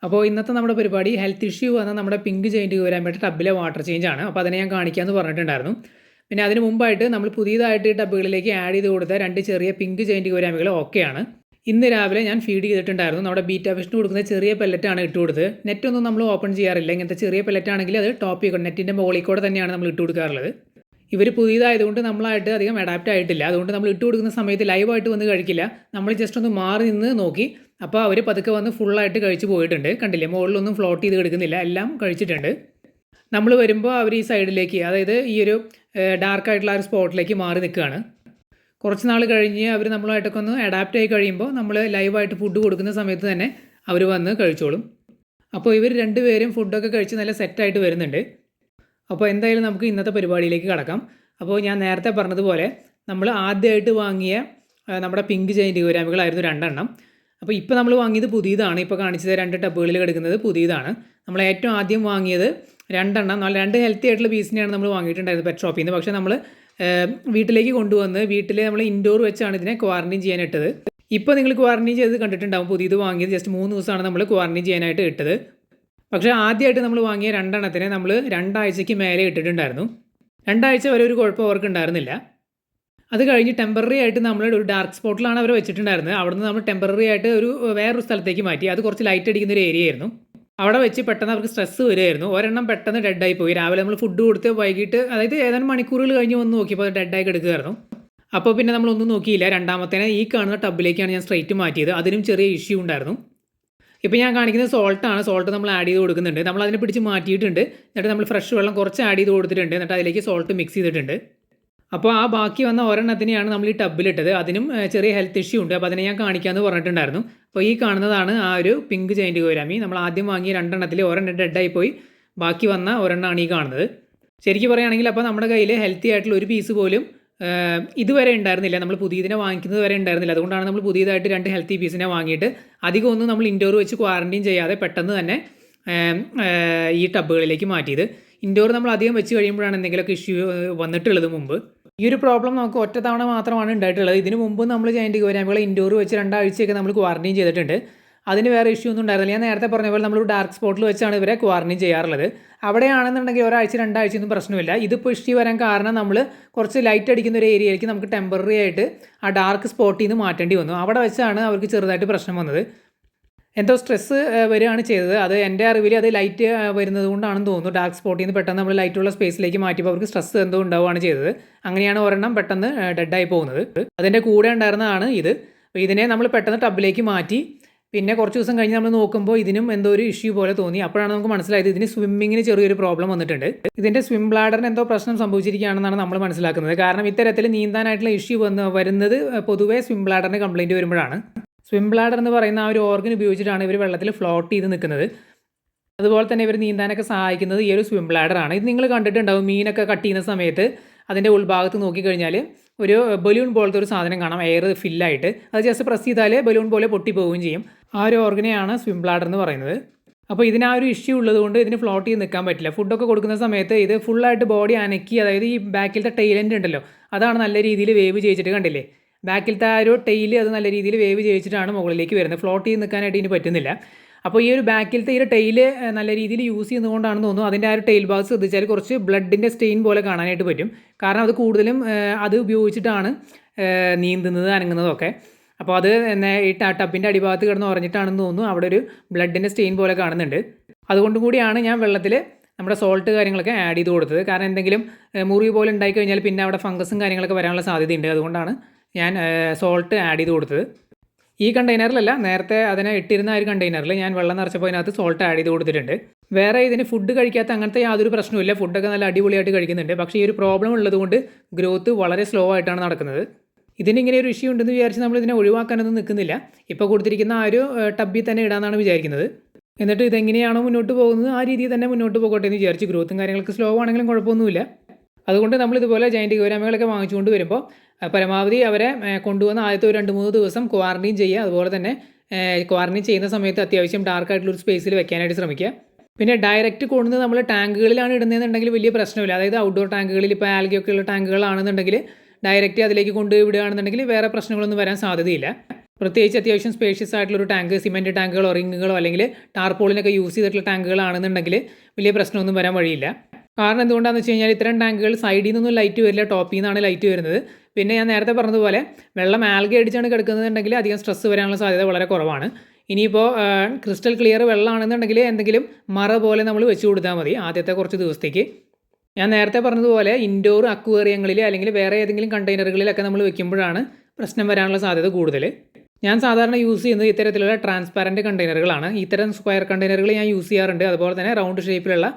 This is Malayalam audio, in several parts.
അപ്പോൾ ഇന്നത്തെ നമ്മുടെ പരിപാടി ഹെൽത്ത് ഇഷ്യൂ വന്ന നമ്മുടെ പിങ്ക് ജെയിൻറ്റ് വരാൻ വേണ്ടി ടബിലെ വാട്ടർ ചേഞ്ച് ആണ്. അപ്പോൾ അതിനെ ഞാൻ കാണിക്കാമെന്ന് പറഞ്ഞിട്ടുണ്ടായിരുന്നു. പിന്നെ അതിന് മുമ്പായിട്ട് നമ്മൾ പുതിയതായിട്ട് ഈ ടബുകളിലേക്ക് ആഡ് ചെയ്ത് കൊടുത്ത 2 ചെറിയ പിങ്ക് ജെയിൻറ്റ് ഗോരാമികൾ ഓക്കെയാണ്. ഇന്ന് രാവിലെ ഞാൻ ഫീഡ് ചെയ്തിട്ടുണ്ടായിരുന്നു. നമ്മുടെ ബീറ്റാ ഫിഷിന് കൊടുക്കുന്ന ചെറിയ പെല്ലറ്റാണ് ഇട്ട് കൊടുത്തത്. നെറ്റൊന്നും നമ്മൾ ഓപ്പൺ ചെയ്യാറില്ല. ഇങ്ങനത്തെ ചെറിയ പെല്ലറ്റാണെങ്കിൽ അത് ടോപ്പ് ചെയ്യണം. നെറ്റിൻ്റെ മുകളിൽ കൂടെ തന്നെയാണ് നമ്മൾ ഇട്ട് കൊടുക്കാറുള്ളത്. ഇവർ പുതിയതായതുകൊണ്ട് നമ്മളായിട്ട് അധികം അഡാപ്റ്റ് ആയിട്ടില്ല. അതുകൊണ്ട് നമ്മൾ ഇട്ട് കൊടുക്കുന്ന സമയത്ത് ലൈവായിട്ട് വന്ന് കഴിക്കില്ല. നമ്മൾ ജസ്റ്റ് ഒന്ന് മാറി നിന്ന് നോക്കി. അപ്പോൾ അവർ പതുക്കെ വന്ന് ഫുള്ളായിട്ട് കഴിച്ച് പോയിട്ടുണ്ട്. കണ്ടില്ലേ, മുകളിലൊന്നും ഫ്ലോട്ട് ചെയ്ത് കിടക്കുന്നില്ല, എല്ലാം കഴിച്ചിട്ടുണ്ട്. നമ്മൾ വരുമ്പോൾ അവർ ഈ സൈഡിലേക്ക്, അതായത് ഈ ഒരു ഡാർക്കായിട്ടുള്ള ആ ഒരു സ്പോട്ടിലേക്ക് മാറി നിൽക്കുകയാണ്. കുറച്ച് നാൾ കഴിഞ്ഞ് അവർ നമ്മളുമായിട്ടൊക്കെ ഒന്ന് അഡാപ്റ്റ് ആയി കഴിയുമ്പോൾ നമ്മൾ ലൈവായിട്ട് ഫുഡ് കൊടുക്കുന്ന സമയത്ത് തന്നെ അവർ വന്ന് കഴിച്ചോളും. അപ്പോൾ ഇവർ രണ്ടുപേരും ഫുഡൊക്കെ കഴിച്ച് നല്ല സെറ്റായിട്ട് വരുന്നുണ്ട്. അപ്പോൾ എന്തായാലും നമുക്ക് ഇന്നത്തെ പരിപാടിയിലേക്ക് കടക്കാം. അപ്പോൾ ഞാൻ നേരത്തെ പറഞ്ഞതുപോലെ നമ്മൾ ആദ്യമായിട്ട് വാങ്ങിയ നമ്മുടെ പിങ്ക് ജെയിൻറ്റ് ഗോരാമികളായിരുന്നു 2 എണ്ണം. അപ്പോൾ ഇപ്പോൾ നമ്മൾ വാങ്ങിയത് പുതിയതാണ്. ഇപ്പോൾ കാണിച്ചത് 2 ടബുകളിൽ കിടക്കുന്നത് പുതിയതാണ്. നമ്മൾ ഏറ്റവും ആദ്യം വാങ്ങിയത് 2 എണ്ണം, 2 ഹെൽത്തി ആയിട്ടുള്ള പീസിനെയാണ് നമ്മൾ വാങ്ങിയിട്ടുണ്ടായിരുന്നത് പെറ്റ് ഷോപ്പിൽ നിന്ന്. പക്ഷേ നമ്മൾ വീട്ടിലേക്ക് കൊണ്ടുവന്ന് വീട്ടിൽ നമ്മൾ ഇൻഡോർ വെച്ചാണ് ഇതിനെ ക്വാറൻറ്റൈൻ ചെയ്യാനിട്ടത്. ഇപ്പോൾ നിങ്ങൾ ക്വാറൻറ്റൈൻ ചെയ്ത് കണ്ടിട്ടുണ്ടാകും. പുതിയത് വാങ്ങിയത് ജസ്റ്റ് 3 ദിവസമാണ് നമ്മൾ ക്വാറൻറ്റൈൻ ചെയ്യാനായിട്ട് ഇട്ടത്. പക്ഷേ ആദ്യമായിട്ട് നമ്മൾ വാങ്ങിയ 2 എണ്ണത്തിനെ നമ്മൾ 2 ആഴ്ചയ്ക്ക് മേലെ ഇട്ടിട്ടുണ്ടായിരുന്നു. 2 ആഴ്ച വരെ ഒരു കുഴപ്പം അവർക്ക് ഉണ്ടായിരുന്നില്ല. അത് കഴിഞ്ഞ് ടെമ്പററി ആയിട്ട് നമ്മൾ ഒരു ഡാർക്ക് സ്പോട്ടിലാണ് അവർ വെച്ചിട്ടുണ്ടായിരുന്നത്. അവിടെ നിന്ന് നമ്മൾ ടെമ്പററി ആയിട്ട് വേറൊരു സ്ഥലത്തേക്ക് മാറ്റി. അത് കുറച്ച് ലൈറ്റ് അടിക്കുന്ന ഒരു ഏരിയ ആയിരുന്നു. അവിടെ വെച്ച് പെട്ടെന്ന് അവർക്ക് സ്ട്രെസ്സ് വരുമായിരുന്നു. ഒരെണ്ണം പെട്ടെന്ന് ഡെഡായി പോയി. രാവിലെ നമ്മൾ ഫുഡ് കൊടുത്ത് വൈകിട്ട്, അതായത് ഏതാനും മണിക്കൂറുകൾ കഴിഞ്ഞ് വന്ന് നോക്കിയപ്പോൾ അത് ഡെഡായി കിടക്കുകയായിരുന്നു. അപ്പോൾ പിന്നെ നമ്മളൊന്നും നോക്കിയില്ല. രണ്ടാമത്തേനെ ഈ കാണുന്ന ടബിലേക്കാണ് ഞാൻ സ്ട്രൈറ്റ് മാറ്റിയത്. അതിനും ചെറിയ ഇഷ്യൂ ഉണ്ടായിരുന്നു. ഇപ്പോൾ ഞാൻ കാണിക്കുന്നത് സോൾട്ടാണ്. സോൾട്ട് നമ്മൾ ആഡ് ചെയ്ത് കൊടുക്കുന്നുണ്ട്. നമ്മൾ അതിനെ പിടിച്ച് മാറ്റിയിട്ടുണ്ട്. എന്നിട്ട് നമ്മൾ ഫ്രഷ് വെള്ളം കുറച്ച് ആഡ് ചെയ്ത് കൊടുത്തിട്ടുണ്ട്. എന്നിട്ട് അതിലേക്ക് സോൾട്ട് മിക്സ് ചെയ്തിട്ടുണ്ട്. അപ്പോൾ ആ ബാക്കി വന്ന ഒരെണ്ണത്തിനെയാണ് നമ്മൾ ഈ ടബിലിട്ടത്. അതിനും ചെറിയ ഹെൽത്ത് ഇഷ്യൂ ഉണ്ട്. അപ്പോൾ അതിനെ ഞാൻ കാണിക്കാമെന്ന് പറഞ്ഞിട്ടുണ്ടായിരുന്നു. അപ്പോൾ ഈ കാണുന്നതാണ് ആ ഒരു പിങ്ക് ജെയിൻറ്റ് ഗോരാമി. നമ്മൾ ആദ്യം വാങ്ങിയ 2 എണ്ണത്തിൽ ഒരെണ്ണം ഡെഡായി പോയി. ബാക്കി വന്ന ഒരെണ്ണമാണ് ഈ കാണുന്നത്. ശരിക്കും പറയുകയാണെങ്കിൽ അപ്പോൾ നമ്മുടെ കയ്യിൽ ഹെൽത്തി ആയിട്ടുള്ള ഒരു പീസ് പോലും ഇതുവരെ ഉണ്ടായിരുന്നില്ല. നമ്മൾ പുതിയതിനെ വാങ്ങിക്കുന്നത് വരെ ഉണ്ടായിരുന്നില്ല. അതുകൊണ്ടാണ് നമ്മൾ പുതിയതായിട്ട് 2 ഹെൽത്തി പീസിനെ വാങ്ങിയിട്ട് അധികം ഒന്നും നമ്മൾ ഇൻഡോർ വെച്ച് ക്വാറൻറ്റൈൻ ചെയ്യാതെ പെട്ടെന്ന് തന്നെ ഈ ടബുകളിലേക്ക് മാറ്റിയത്. ഇൻഡോർ നമ്മൾ അധികം വെച്ച് കഴിയുമ്പോഴാണ് എന്തെങ്കിലുമൊക്കെ ഇഷ്യൂ വന്നിട്ടുള്ളത്. മുമ്പ് ഈ ഒരു പ്രോബ്ലം നമുക്ക് ഒറ്റ തവണ മാത്രമാണ് ഉണ്ടായിട്ടുള്ളത്. ഇതിന് മുമ്പ് നമ്മൾ ജെയിൻറ്റ് ഗോരാമികളെ ഇൻഡോർ വെച്ച് 2 ആഴ്ചയൊക്കെ നമ്മൾ ക്വാറൻറ്റൈൻ ചെയ്തിട്ടുണ്ട്. അതിന് വേറെ ഇഷ്യൂ ഒന്നും ഉണ്ടായിരുന്നില്ല. ഞാൻ നേരത്തെ പറഞ്ഞ പോലെ നമ്മളൊരു ഡാർക്ക് സ്പോട്ടിൽ വെച്ചാണ് ഇവരെ ക്വാറൻറ്റൈൻ ചെയ്യാറുള്ളത്. അവിടെയാണെന്നുണ്ടെങ്കിൽ ഒരാഴ്ച 2 ആഴ്ചയൊന്നും പ്രശ്നമില്ല. ഇതിപ്പോൾ ഇഷ്യൂ വരാൻ കാരണം നമ്മൾ കുറച്ച് ലൈറ്റ് അടിക്കുന്ന ഒരു ഏരിയയിലേക്ക് നമുക്ക് ടെമ്പററി ആയിട്ട് ആ ഡാർക്ക് സ്പോട്ടിൽ നിന്ന് മാറ്റേണ്ടി വന്നു. അവിടെ വെച്ചാണ് അവർക്ക് ചെറുതായിട്ട് പ്രശ്നം വന്നത്. എന്തോ സ്ട്രെസ്സ് വരികയാണ് ചെയ്തത്. അത് എൻ്റെ അറിവിൽ അത് ലൈറ്റ് വരുന്നത് കൊണ്ടാണെന്ന് തോന്നുന്നു. ഡാർക്ക് സ്പോട്ടിൽ നിന്ന് പെട്ടെന്ന് നമ്മൾ ലൈറ്റുള്ള സ്പേസിലേക്ക് മാറ്റിയപ്പോൾ അവർക്ക് സ്ട്രെസ്സ് എന്തോ ഉണ്ടാവുകയാണ് ചെയ്തത്. അങ്ങനെയാണ് ഒരെണ്ണം പെട്ടെന്ന് ഡെഡായി പോകുന്നത്. അതിൻ്റെ കൂടെ ഉണ്ടായിരുന്നതാണ് ഇത്. അപ്പോൾ ഇതിനെ നമ്മൾ പെട്ടെന്ന് ടബിലേക്ക് മാറ്റി. പിന്നെ കുറച്ച് ദിവസം കഴിഞ്ഞ് നമ്മൾ നോക്കുമ്പോൾ ഇതിനും എന്തോ ഒരു ഇഷ്യൂ പോലെ തോന്നി. അപ്പോഴാണ് നമുക്ക് മനസ്സിലായത് ഇതിന് സ്വിമ്മിങ്ങിന് ചെറിയൊരു പ്രോബ്ലം വന്നിട്ടുണ്ട്. ഇതിൻ്റെ സ്വിം ബ്ലാഡറിന് എന്തോ പ്രശ്നം സംഭവിച്ചിരിക്കുകയാണെന്നാണ് നമ്മൾ മനസ്സിലാക്കുന്നത്. കാരണം ഇത്തരത്തിൽ നീന്താനായിട്ടുള്ള ഇഷ്യൂ വരുന്നത് പൊതുവേ സ്വിം ബ്ലാഡറിന് കംപ്ലയിൻറ്റ് വരുമ്പോഴാണ്. സ്വിം ബ്ലാഡർ എന്ന് പറയുന്ന ആ ഒരു ഓർഗൻ ഉപയോഗിച്ചിട്ടാണ് ഇവർ വെള്ളത്തിൽ ഫ്ലോട്ട് ചെയ്ത് നിൽക്കുന്നത്. അതുപോലെ തന്നെ ഇവർ നീന്താനൊക്കെ സഹായിക്കുന്നത് ഈ ഒരു സ്വിം ബ്ലാഡറാണ്. ഇത് നിങ്ങൾ കണ്ടിട്ടുണ്ടാവും. മീനൊക്കെ കട്ട് ചെയ്യുന്ന സമയത്ത് അതിൻ്റെ ഉൾഭാഗത്ത് നോക്കിക്കഴിഞ്ഞാൽ ഒരു ബലൂൺ പോലത്തെ ഒരു സാധനം കാണാം, എയർ ഫില്ലായിട്ട്. അത് ജസ്റ്റ് പ്രസ് ചെയ്താൽ ബലൂൺ പോലെ പൊട്ടിപ്പോവുകയും ചെയ്യും. ആ ഒരു ഓർഗനെയാണ് സ്വിം ബ്ലാഡർ എന്ന് പറയുന്നത്. അപ്പോൾ ഇതിന് ആ ഒരു ഇഷ്യൂ ഉള്ളതുകൊണ്ട് ഇതിന് ഫ്ലോട്ട് ചെയ്ത് നിൽക്കാൻ പറ്റില്ല. ഫുഡൊക്കെ കൊടുക്കുന്ന സമയത്ത് ഇത് ഫുള്ളായിട്ട് ബോഡി അനക്കി, അതായത് ഈ ബാക്കിലത്തെ ടൈലൻ്റ് ഉണ്ടല്ലോ, അതാണ് നല്ല രീതിയിൽ വേവ് ചെയ്യിച്ചിട്ട്, കണ്ടില്ലേ, ബാക്കിലത്തെ ആ ഒരു ടെയില് അത് നല്ല രീതിയിൽ വേവ് ചെയ്യിച്ചിട്ടാണ് മുകളിലേക്ക് വരുന്നത്. ഫ്ലോട്ട് ചെയ്ത് നിൽക്കാനായിട്ട് ഇതിന് പറ്റുന്നില്ല. അപ്പോൾ ഈ ഒരു ബാക്കിലത്തെ ഈ ഒരു ടെയില് നല്ല രീതിയിൽ യൂസ് ചെയ്യുന്നതുകൊണ്ടാണെന്ന് തോന്നുന്നു. അതിൻ്റെ ആ ഒരു ടെയിൽ ഭാഗത്ത് ശ്രദ്ധിച്ചാൽ കുറച്ച് ബ്ലഡിൻ്റെ സ്റ്റെയിൻ പോലെ കാണാനായിട്ട് പറ്റും. കാരണം അത് കൂടുതലും അത് ഉപയോഗിച്ചിട്ടാണ് നീന്തുന്നത്, അനങ്ങുന്നതൊക്കെ. അപ്പോൾ അത് ഈ ടബിൻ്റെ അടിഭാഗത്ത് കിടന്ന് ഉറഞ്ഞിട്ടാണെന്ന് തോന്നുന്നു. അവിടെ ഒരു ബ്ലഡിൻ്റെ സ്റ്റെയിൻ പോലെ കാണുന്നുണ്ട്. അതുകൊണ്ട് കൂടിയാണ് ഞാൻ വെള്ളത്തിൽ നമ്മുടെ സോൾട്ട് കാര്യങ്ങളൊക്കെ ആഡ് ചെയ്ത് കൊടുത്തത്. കാരണം എന്തെങ്കിലും മുറിവ് പോലെ ഉണ്ടായിക്കഴിഞ്ഞാൽ പിന്നെ അവിടെ ഫംഗസും കാര്യങ്ങളൊക്കെ വരാനുള്ള സാധ്യതയുണ്ട്. അതുകൊണ്ടാണ് ഞാൻ സോൾട്ട് ആഡ് ചെയ്ത് കൊടുത്തത്. ഈ കണ്ടെയ്നറിലല്ല, നേരത്തെ അതിനെ ഇട്ടിരുന്ന ആ ഒരു കണ്ടെയ്നറിൽ ഞാൻ വെള്ളം നിറച്ചപ്പോൾ അതിനകത്ത് സോൾട്ട് ആഡ് ചെയ്ത് കൊടുത്തിട്ടുണ്ട്. വേറെ ഇതിന് ഫുഡ് കഴിക്കാത്ത അങ്ങനത്തെ യാതൊരു പ്രശ്നമില്ല. ഫുഡൊക്കെ നല്ല അടിപൊളിയായിട്ട് കഴിക്കുന്നുണ്ട്. പക്ഷേ ഈ ഒരു പ്രോബ്ലം ഉള്ളതുകൊണ്ട് ഗ്രോത്ത് വളരെ സ്ലോ ആയിട്ടാണ് നടക്കുന്നത്. ഇതിനിങ്ങനെ ഒരു ഇഷ്യൂ ഉണ്ടെന്ന് വിചാരിച്ച് നമ്മൾ ഇതിനെ ഒഴിവാക്കാനൊന്നും നിൽക്കുന്നില്ല. ഇപ്പോൾ കൊടുത്തിരിക്കുന്ന ആ ഒരു ടബിൽ തന്നെ ഇടാമെന്നാണ് വിചാരിക്കുന്നത്. എന്നിട്ട് ഇതെങ്ങനെയാണോ മുന്നോട്ട് പോകുന്നത് ആ രീതിയിൽ തന്നെ മുന്നോട്ട് പോകട്ടെ എന്ന് വിചാരിച്ച്. ഗ്രോത്തും കാര്യങ്ങളൊക്കെ സ്ലോ ആണെങ്കിലും കുഴപ്പമൊന്നുമില്ല. അതുകൊണ്ട് നമ്മളിതുപോലെ ജെയിൻറ്റ് ഗോരാമികളൊക്കെ വാങ്ങിച്ചുകൊണ്ട് വരുമ്പോൾ പരമാവധി അവരെ കൊണ്ടുവന്ന് ആദ്യത്തെ ഒരു 2-3 ദിവസം ക്വാറൻറ്റൈൻ ചെയ്യുക. അതുപോലെ തന്നെ ക്വാറൻറ്റൈൻ ചെയ്യുന്ന സമയത്ത് അത്യാവശ്യം ഡാർക്കായിട്ടുള്ളൊരു സ്പേസിൽ വെക്കാനായിട്ട് ശ്രമിക്കുക. പിന്നെ ഡയറക്റ്റ് കൊണ്ടുവന്ന് നമ്മൾ ടാങ്കുകളിലാണ് ഇടുന്നതെന്നുണ്ടെങ്കിൽ വലിയ പ്രശ്നമില്ല. അതായത് ഔട്ട്ഡോർ ടാങ്കുകളിൽ ഇപ്പോൾ ആൽഗയൊക്കെ ഉള്ള ടാങ്കുകളാണെന്നുണ്ടെങ്കിൽ ഡയറക്റ്റ് അതിലേക്ക് കൊണ്ടുപോയി വിടുകയാണെന്നുണ്ടെങ്കിൽ വേറെ പ്രശ്നങ്ങളൊന്നും വരാൻ സാധ്യതയില്ല. പ്രത്യേകിച്ച് അത്യാവശ്യം സ്പേഷ്യസ് ആയിട്ടുള്ളൊരു ടാങ്ക്, സിമെൻറ്റ് ടാങ്കുകളോ റിങ്ങുകളോ അല്ലെങ്കിൽ ടാർപോളിനൊക്കെ യൂസ് ചെയ്തിട്ടുള്ള ടാങ്കുകളാണെന്നുണ്ടെങ്കിൽ വലിയ പ്രശ്നമൊന്നും വരാൻ വഴിയില്ല. കാരണം എന്തുകൊണ്ടാണെന്ന് വെച്ച് കഴിഞ്ഞാൽ ഇത്തരം ടാങ്കുകൾ സൈഡിൽ നിന്നൊന്നും ലൈറ്റ് വരില്ല, ടോപ്പിൽ നിന്നാണ് ലൈറ്റ് വരുന്നത്. പിന്നെ ഞാൻ നേരത്തെ പറഞ്ഞതുപോലെ വെള്ളം ആൽഗെ അടിച്ചാണ് കിടക്കുന്നതെന്നുണ്ടെങ്കിൽ അധികം സ്ട്രെസ് വരാനുള്ള സാധ്യത വളരെ കുറവാണ്. ഇനിയിപ്പോൾ ക്രിസ്റ്റൽ ക്ലിയർ വെള്ളമാണെന്നുണ്ടെങ്കിൽ എന്തെങ്കിലും മറ പോലെ നമ്മൾ വെച്ച് കൊടുത്താൽ മതി ആദ്യത്തെ കുറച്ച് ദിവസത്തേക്ക്. ഞാൻ നേരത്തെ പറഞ്ഞതുപോലെ ഇൻഡോർ അക്വേറിയങ്ങളിൽ അല്ലെങ്കിൽ വേറെ ഏതെങ്കിലും കണ്ടെയ്നറുകളിലൊക്കെ നമ്മൾ വെക്കുമ്പോഴാണ് പ്രശ്നം വരാനുള്ള സാധ്യത കൂടുതൽ. ഞാൻ സാധാരണ യൂസ് ചെയ്യുന്നത് ഇത്തരത്തിലുള്ള ട്രാൻസ്പാരൻറ്റ് കണ്ടെയ്നറുകളാണ്. ഇത്തരം സ്ക്വയർ കണ്ടെയ്നറുകൾ ഞാൻ യൂസ് ചെയ്യാറുണ്ട്, അതുപോലെ തന്നെ റൗണ്ട് ഷേപ്പിലുള്ള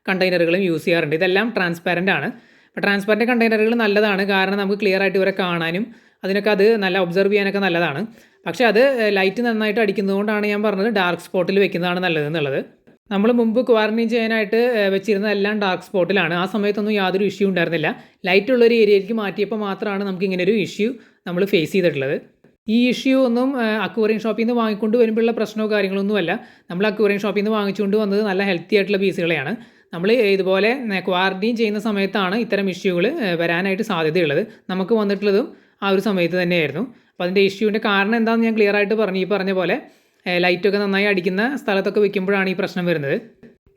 കണ്ടെയ്നറുകളും യൂസ് ചെയ്യാറുണ്ട്. ഇതെല്ലാം ട്രാൻസ്പാരൻ്റ് ആണ്. അപ്പോൾ ട്രാൻസ്പാരൻറ്റ് കണ്ടെയ്നറുകൾ നല്ലതാണ്, കാരണം നമുക്ക് ക്ലിയർ ആയിട്ട് ഇവരെ കാണാനും അതിനൊക്കെ അത് നല്ല ഒബ്സർവ് ചെയ്യാനൊക്കെ നല്ലതാണ്. പക്ഷേ അത് ലൈറ്റ് നന്നായിട്ട് അടിക്കുന്നതുകൊണ്ടാണ് ഞാൻ പറഞ്ഞത് ഡാർക്ക് സ്പോട്ടിൽ വെക്കുന്നതാണ് നല്ലതെന്നുള്ളത്. നമ്മൾ മുമ്പ് ക്വാറന്റൈൻ ചെയ്യാനായിട്ട് വെച്ചിരുന്ന എല്ലാം ഡാർക്ക് സ്പോട്ടിലാണ്. ആ സമയത്തൊന്നും യാതൊരു ഇഷ്യൂ ഉണ്ടായിരുന്നില്ല. ലൈറ്റുള്ളൊരു ഏരിയയിലേക്ക് മാറ്റിയപ്പോൾ മാത്രമാണ് നമുക്ക് ഇങ്ങനൊരു ഇഷ്യൂ നമ്മൾ ഫേസ് ചെയ്തിട്ടുള്ളത്. ഈ ഇഷ്യൂ ഒന്നും അക്വേറിയം ഷോപ്പിൽ നിന്ന് വാങ്ങിക്കൊണ്ട് വരുമ്പോഴുള്ള പ്രശ്നമോ കാര്യങ്ങളൊന്നുമല്ല. നമ്മൾ അക്വേറിയം ഷോപ്പിൽ നിന്ന് വാങ്ങിച്ചുകൊണ്ട് വന്നത് നല്ല ഹെൽത്തി ആയിട്ടുള്ള പീസുകളെയാണ്. നമ്മൾ ഇതുപോലെ ക്വാറന്റൈൻ ചെയ്യുന്ന സമയത്താണ് ഇത്തരം ഇഷ്യൂകൾ വരാനായിട്ട് സാധ്യതയുള്ളത്. നമുക്ക് വന്നിട്ടുള്ളതും ആ ഒരു സമയത്ത് തന്നെയായിരുന്നു. അപ്പോൾ അതിൻ്റെ ഇഷ്യൂവിൻ്റെ കാരണം എന്താണെന്ന് ഞാൻ ക്ലിയർ ആയിട്ട് പറഞ്ഞു. ഈ പറഞ്ഞ പോലെ ലൈറ്റൊക്കെ നന്നായി അടിക്കുന്ന സ്ഥലത്തൊക്കെ വെക്കുമ്പോഴാണ് ഈ പ്രശ്നം വരുന്നത്.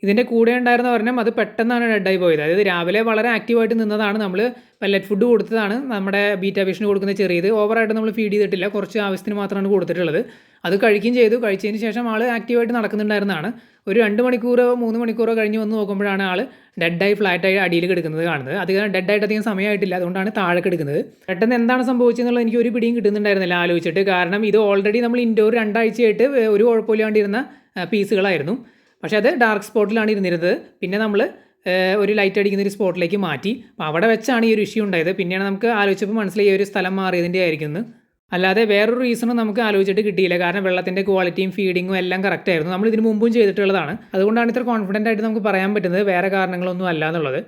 ഇതിൻ്റെ കൂടെ ഉണ്ടായിരുന്ന ഒരെണ്ണം അത് പെട്ടെന്നാണ് ഡെഡായി പോയത്. അതായത് രാവിലെ വളരെ ആക്റ്റീവായിട്ട് നിന്നതാണ്. നമ്മൾ പെല്ലറ്റ് ഫുഡ് കൊടുത്തതാണ്, നമ്മുടെ ബീറ്റാ ഫിഷിന് കൊടുക്കുന്ന ചെറിയത്. ഓവറായിട്ട് നമ്മൾ ഫീഡ് ചെയ്തിട്ടില്ല, കുറച്ച് ആവശ്യത്തിന് മാത്രമാണ് കൊടുത്തിട്ടുള്ളത്. അത് കഴിക്കുകയും ചെയ്തു. കഴിച്ചതിന് ശേഷം ആൾ ആക്റ്റീവായിട്ട് നടക്കുന്നുണ്ടായിരുന്നതാണ്. ഒരു 2 മണിക്കൂറോ 3 മണിക്കൂറോ കഴിഞ്ഞ് വന്ന് നോക്കുമ്പോഴാണ് ആൾ ഡെഡായി ഫ്ലാറ്റായി അടിയിൽ കിടക്കുന്നത് കാണുന്നത്. അധികം ഡെഡായിട്ട് അധികം സമയമായിട്ടില്ല, അതുകൊണ്ടാണ് താഴെ കിടക്കുന്നത്. പെട്ടെന്ന് എന്താണ് സംഭവിച്ചതെന്നുള്ളത് എനിക്ക് ഒരു പിടിയും കിട്ടുന്നുണ്ടായിരുന്നില്ല ആലോചിച്ചിട്ട്. കാരണം ഇത് ഓൾറെഡി നമ്മൾ ഇൻഡോർ 2 ആഴ്ചയായിട്ട് ഒരു കുഴപ്പമില്ലാണ്ടിരുന്ന പീസുകളായിരുന്നു. പക്ഷേ അത് ഡാർക്ക് സ്പോട്ടിലാണ് ഇരുന്നിരുന്നത്. പിന്നെ നമ്മൾ ഒരു ലൈറ്റ് അടിക്കുന്ന ഒരു സ്പോട്ടിലേക്ക് മാറ്റി. അപ്പോൾ അവിടെ വെച്ചാണ് ഈ ഒരു ഇഷ്യൂ ഉണ്ടായത്. പിന്നെയാണ് നമുക്ക് ആലോചിച്ചപ്പോൾ മനസ്സിലായി ഒരു സ്ഥലം മാറിയതിൻ്റെ ആയിരിക്കുന്നു. അല്ലാതെ വേറൊരു റീസണും നമുക്ക് ആലോചിച്ചിട്ട് കിട്ടിയില്ല. കാരണം വെള്ളത്തിൻ്റെ ക്വാളിറ്റിയും ഫീഡിങ്ങും എല്ലാം കറക്റ്റ് ആയിരുന്നു. നമ്മൾ ഇതിന് മുമ്പും ചെയ്തിട്ടുള്ളതാണ്. അതുകൊണ്ടാണ് ഇത്ര കോൺഫിഡൻ്റ് ആയിട്ട് നമുക്ക് പറയാൻ പറ്റുന്നത്, വേറെ കാരണങ്ങളൊന്നും അല്ല എന്നുള്ളത്.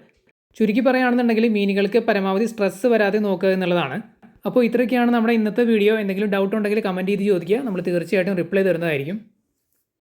ചുരുക്കി പറയുകയാണെന്നുണ്ടെങ്കിൽ മീനുകൾക്ക് പരമാവധി സ്ട്രെസ്സ് വരാതെ നോക്കുക എന്നുള്ളതാണ്. അപ്പോൾ ഇത്രയൊക്കെയാണ് നമ്മുടെ ഇന്നത്തെ വീഡിയോ. എന്തെങ്കിലും ഡൗട്ട് ഉണ്ടെങ്കിൽ കമൻറ്റ് ചെയ്ത് ചോദിക്കുക, നമ്മൾ തീർച്ചയായിട്ടും റിപ്ലൈ തരുന്നതായിരിക്കും.